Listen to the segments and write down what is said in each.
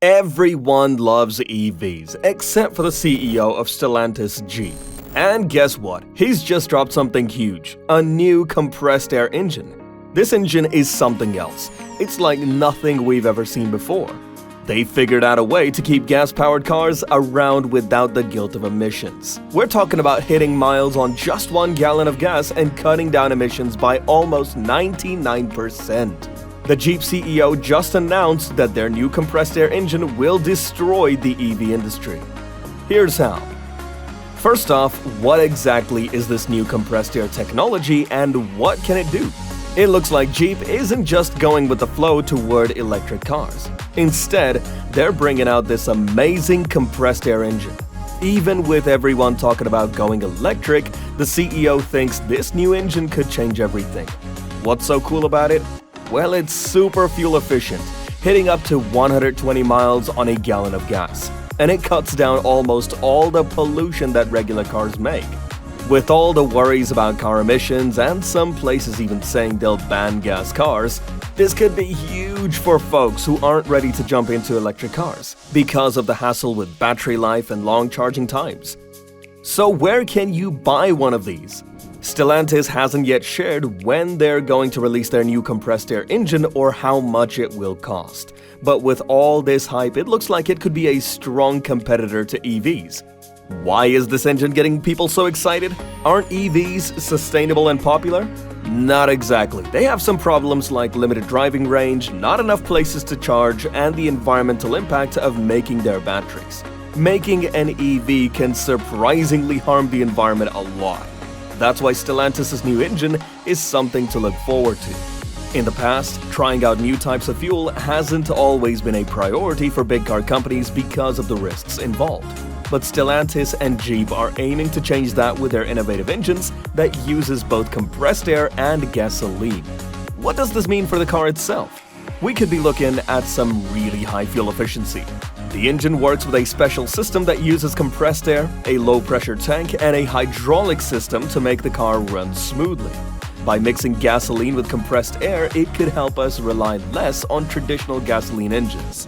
Everyone loves EVs, except for the CEO of Stellantis-Jeep. And guess what? He's just dropped something huge, a new compressed air engine. This engine is something else. It's like nothing we've ever seen before. They figured out a way to keep gas-powered cars around without the guilt of emissions. We're talking about hitting miles on just 1 gallon of gas and cutting down emissions by almost 99%. The Jeep CEO just announced that their new compressed air engine will destroy the EV industry. Here's how. First off, what exactly is this new compressed air technology and what can it do? It looks like Jeep isn't just going with the flow toward electric cars. Instead, they're bringing out this amazing compressed air engine. Even with everyone talking about going electric, the CEO thinks this new engine could change everything. What's so cool about it? Well, it's super fuel efficient, hitting up to 120 miles on a gallon of gas. And it cuts down almost all the pollution that regular cars make. With all the worries about car emissions and some places even saying they'll ban gas cars, this could be huge for folks who aren't ready to jump into electric cars because of the hassle with battery life and long charging times. So where can you buy one of these? Stellantis hasn't yet shared when they're going to release their new compressed air engine or how much it will cost. But with all this hype, it looks like it could be a strong competitor to EVs. Why is this engine getting people so excited? Aren't EVs sustainable and popular? Not exactly. They have some problems like limited driving range, not enough places to charge, and the environmental impact of making their batteries. Making an EV can surprisingly harm the environment a lot. That's why Stellantis' new engine is something to look forward to. In the past, trying out new types of fuel hasn't always been a priority for big car companies because of the risks involved. But Stellantis and Jeep are aiming to change that with their innovative engines that uses both compressed air and gasoline. What does this mean for the car itself? We could be looking at some really high fuel efficiency. The engine works with a special system that uses compressed air, a low-pressure tank, and a hydraulic system to make the car run smoothly. By mixing gasoline with compressed air, it could help us rely less on traditional gasoline engines.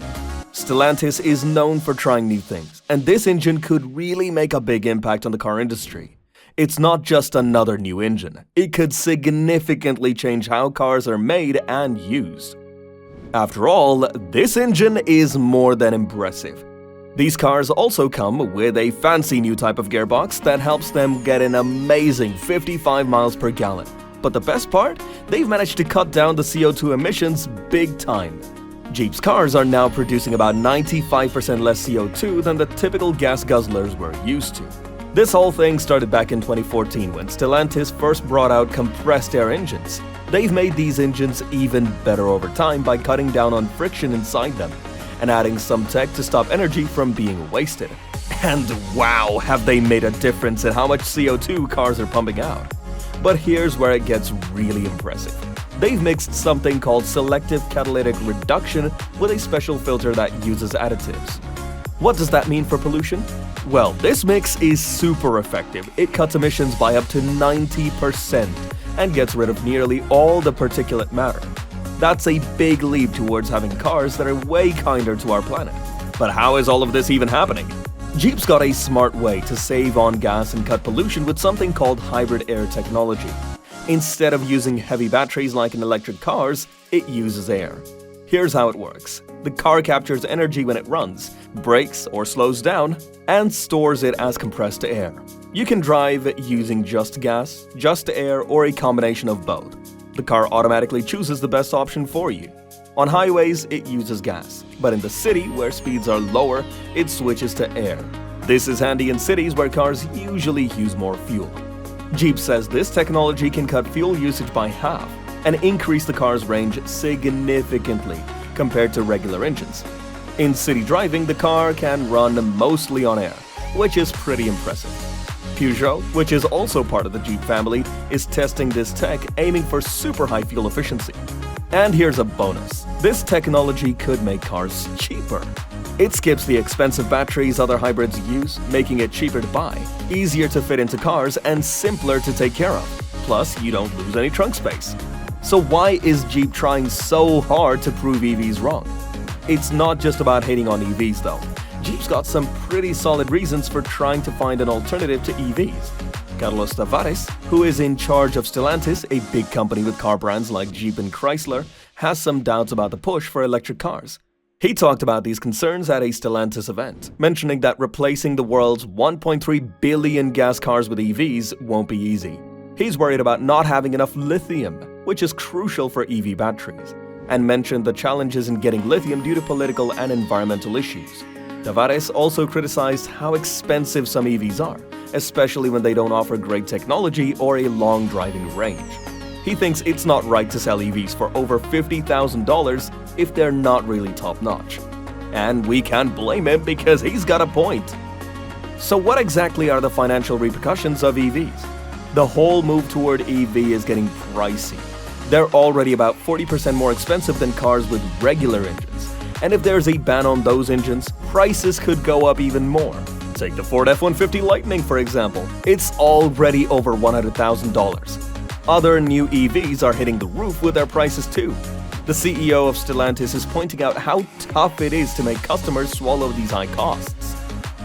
Stellantis is known for trying new things, and this engine could really make a big impact on the car industry. It's not just another new engine. It could significantly change how cars are made and used. After all, this engine is more than impressive. These cars also come with a fancy new type of gearbox that helps them get an amazing 55 miles per gallon. But the best part? They've managed to cut down the CO2 emissions big time. Jeep's cars are now producing about 95% less CO2 than the typical gas guzzlers we're used to. This whole thing started back in 2014 when Stellantis first brought out compressed air engines. They've made these engines even better over time by cutting down on friction inside them and adding some tech to stop energy from being wasted. And wow, have they made a difference in how much CO2 cars are pumping out. But here's where it gets really impressive. They've mixed something called selective catalytic reduction with a special filter that uses additives. What does that mean for pollution? Well, this mix is super effective. It cuts emissions by up to 90% and gets rid of nearly all the particulate matter. That's a big leap towards having cars that are way kinder to our planet. But how is all of this even happening? Jeep's got a smart way to save on gas and cut pollution with something called hybrid air technology. Instead of using heavy batteries like in electric cars, it uses air. Here's how it works. The car captures energy when it runs, brakes or slows down, and stores it as compressed air. You can drive using just gas, just air, or a combination of both. The car automatically chooses the best option for you. On highways, it uses gas, but in the city, where speeds are lower, it switches to air. This is handy in cities where cars usually use more fuel. Jeep says this technology can cut fuel usage by half and increase the car's range significantly compared to regular engines. In city driving, the car can run mostly on air, which is pretty impressive. Peugeot, which is also part of the Jeep family, is testing this tech aiming for super high fuel efficiency. And here's a bonus. This technology could make cars cheaper. It skips the expensive batteries other hybrids use, making it cheaper to buy, easier to fit into cars, and simpler to take care of. Plus, you don't lose any trunk space. So why is Jeep trying so hard to prove EVs wrong? It's not just about hating on EVs though. Jeep's got some pretty solid reasons for trying to find an alternative to EVs. Carlos Tavares, who is in charge of Stellantis, a big company with car brands like Jeep and Chrysler, has some doubts about the push for electric cars. He talked about these concerns at a Stellantis event, mentioning that replacing the world's 1.3 billion gas cars with EVs won't be easy. He's worried about not having enough lithium, which is crucial for EV batteries, and mentioned the challenges in getting lithium due to political and environmental issues. Tavares also criticized how expensive some EVs are, especially when they don't offer great technology or a long driving range. He thinks it's not right to sell EVs for over $50,000 if they're not really top-notch. And we can't blame him because he's got a point. So what exactly are the financial repercussions of EVs? The whole move toward EV is getting pricey. They're already about 40% more expensive than cars with regular engines. And if there's a ban on those engines, prices could go up even more. Take the Ford F-150 Lightning, for example. It's already over $100,000. Other new EVs are hitting the roof with their prices too. The CEO of Stellantis is pointing out how tough it is to make customers swallow these high costs,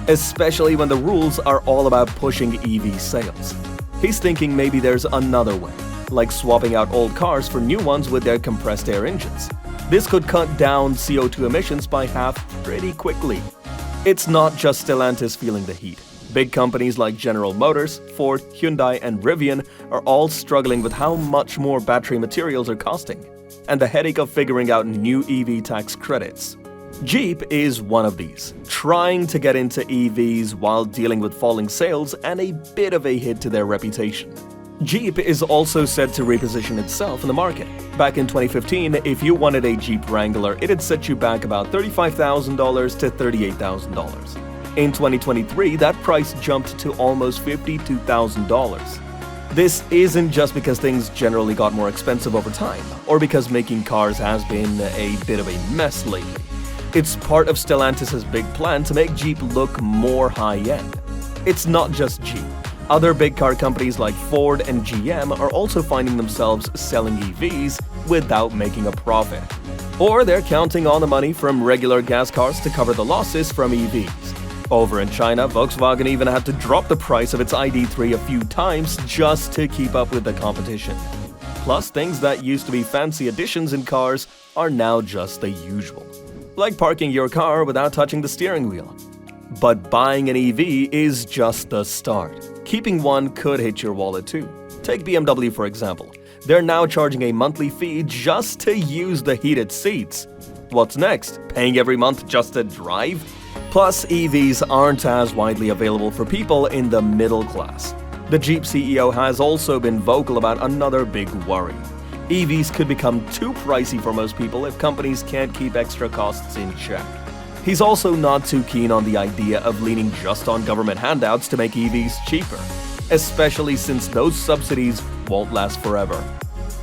especially when the rules are all about pushing EV sales. He's thinking maybe there's another way, like swapping out old cars for new ones with their compressed air engines. This could cut down CO2 emissions by half pretty quickly. It's not just Stellantis feeling the heat. Big companies like General Motors, Ford, Hyundai, and Rivian are all struggling with how much more battery materials are costing, and the headache of figuring out new EV tax credits. Jeep is one of these, trying to get into EVs while dealing with falling sales and a bit of a hit to their reputation. Jeep is also set to reposition itself in the market. Back in 2015, if you wanted a Jeep Wrangler, it'd set you back about $35,000 to $38,000. In 2023, that price jumped to almost $52,000. This isn't just because things generally got more expensive over time, or because making cars has been a bit of a mess lately. It's part of Stellantis' big plan to make Jeep look more high-end. It's not just Jeep. Other big car companies like Ford and GM are also finding themselves selling EVs without making a profit. Or they're counting on the money from regular gas cars to cover the losses from EVs. Over in China, Volkswagen even had to drop the price of its ID.3 a few times just to keep up with the competition. Plus, things that used to be fancy additions in cars are now just the usual, like parking your car without touching the steering wheel. But buying an EV is just the start. Keeping one could hit your wallet too. Take BMW for example. They're now charging a monthly fee just to use the heated seats. What's next? Paying every month just to drive? Plus, EVs aren't as widely available for people in the middle class. The Jeep CEO has also been vocal about another big worry. EVs could become too pricey for most people if companies can't keep extra costs in check. He's also not too keen on the idea of leaning just on government handouts to make EVs cheaper, especially since those subsidies won't last forever.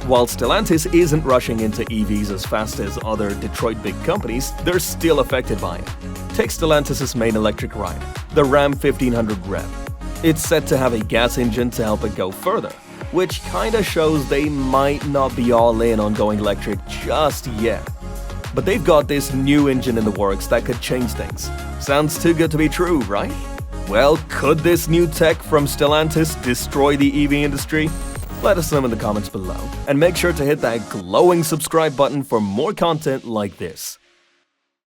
While Stellantis isn't rushing into EVs as fast as other Detroit big companies, they're still affected by it. Take Stellantis' main electric ride, the Ram 1500 Rev. It's set to have a gas engine to help it go further, which kinda shows they might not be all in on going electric just yet. But they've got this new engine in the works that could change things. Sounds too good to be true, right? Well, could this new tech from Stellantis destroy the EV industry? Let us know in the comments below, and make sure to hit that glowing subscribe button for more content like this.